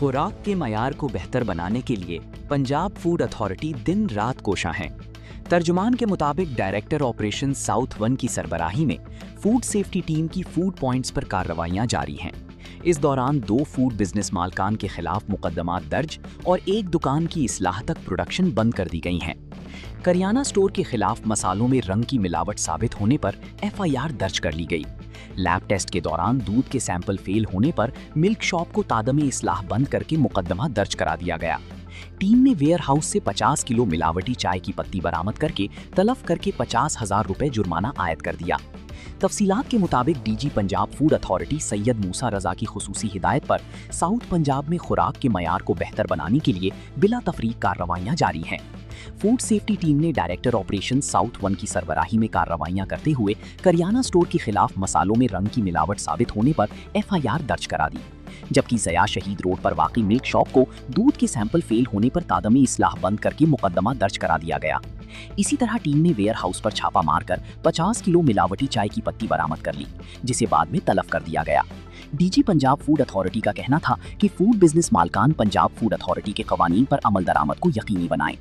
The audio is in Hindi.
खुराक के मयार को बेहतर बनाने के लिए पंजाब फूड अथॉरिटी दिन रात कोशां है। तर्जुमान के मुताबिक डायरेक्टर ऑपरेशन साउथ 1 की सरबराही में फूड सेफ्टी टीम की फूड पॉइंट्स पर कार्रवाइयां जारी हैं। इस दौरान 2 फूड बिजनेस मालकान के खिलाफ मुकदमात दर्ज और एक दुकान की इस्लाह तक प्रोडक्शन बंद कर दी गई हैं। करियाना स्टोर के खिलाफ मसालों में रंग की मिलावट साबित होने पर एफआईआर दर्ज कर ली गई। लैब टेस्ट के दौरान दूध के सैंपल फेल होने पर मिल्क शॉप को तादमे इस्लाह बंद करके मुकदमा दर्ज करा दिया गया। टीम ने वेयर हाउस से 50 किलो मिलावटी चाय की पत्ती बरामद करके तलब करके 50,000 रुपए जुर्माना आयद कर दिया। तफसीलात के मुताबिक DG Punjab food authority Syed Musa Raza की खुसूसी हिदायत पर साउथ पंजाब में खुराक के मयार को बेहतर बनाने के लिए बिला तफरीक कार्रवाइयां जारी हैं। फूड सेफ्टी टीम ने डायरेक्टर ऑपरेशन साउथ 1 की सरबराही में कार्रवाइयां करते हुए करियाना स्टोर के खिलाफ मसालों में रंग की मिलावट साबित होने पर एफआईआर दर्ज करा दी, जबकि ज़या शहीद रोड पर वाक़ई मिल्क शॉप को दूध के सैंपल फेल होने पर तादमी इस्लाह बंद करके मुकदमा दर्ज करा दिया गया। इसी तरह टीम ने वेयर हाउस पर छापा मारकर 50 किलो मिलावटी चाय की पत्ती बरामद कर ली, जिसे बाद में तलब कर दिया गया। डीजी पंजाब फूड अथॉरिटी का कहना था कि फूड बिजनेस मालकान पंजाब फूड अथॉरिटी के कवानीन पर अमल दरामद को यकीनी बनाएं।